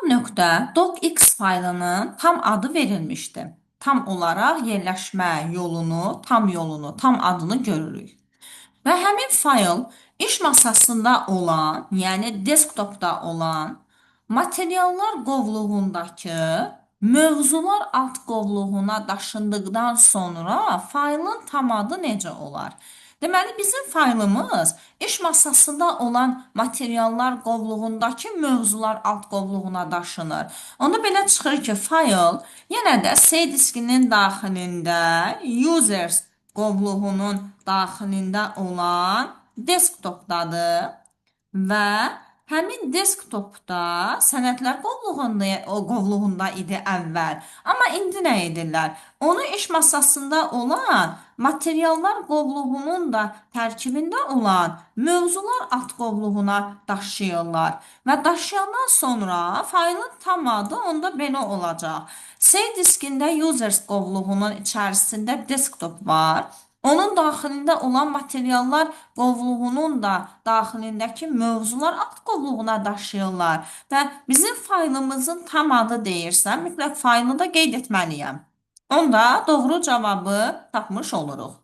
.docx faylının tam adı verilmişdi. Tam olaraq yerləşmə yolunu, tam adını görürük. Və həmin fayl iş masasında olan, yəni desktopda olan materiallar qovluğundakı mövzular alt qovluğuna daşındıqdan sonra faylın tam adı necə olar? Deməli, bizim faylımız iş masasında olan materiallar qovluğundakı mövzular alt qovluğuna daşınır. Onda belə çıxır ki, fayl yenə də C diskinin daxilində users qovluğunun daxilində olan desktopdadır və həmin desktopda sənədlər qovluğunda idi əvvəl. Amma indi nə edirlər? Onu iş masasında olan materiallar qovluğunun da tərkibində olan mövzular alt qovluğuna daşıyırlar. Və daşıyandan sonra faylın tam adı onda belə olacaq. C diskində users qovluğunun içərisində desktop var. Onun daxilində olan materiallar qovluğunun da daxilindəki mövzular alt qovluğuna daşıyırlar və bizim faylımızın tam adı deyirsə, mütləq faylı da qeyd etməliyəm. Onda doğru cavabı tapmış oluruq.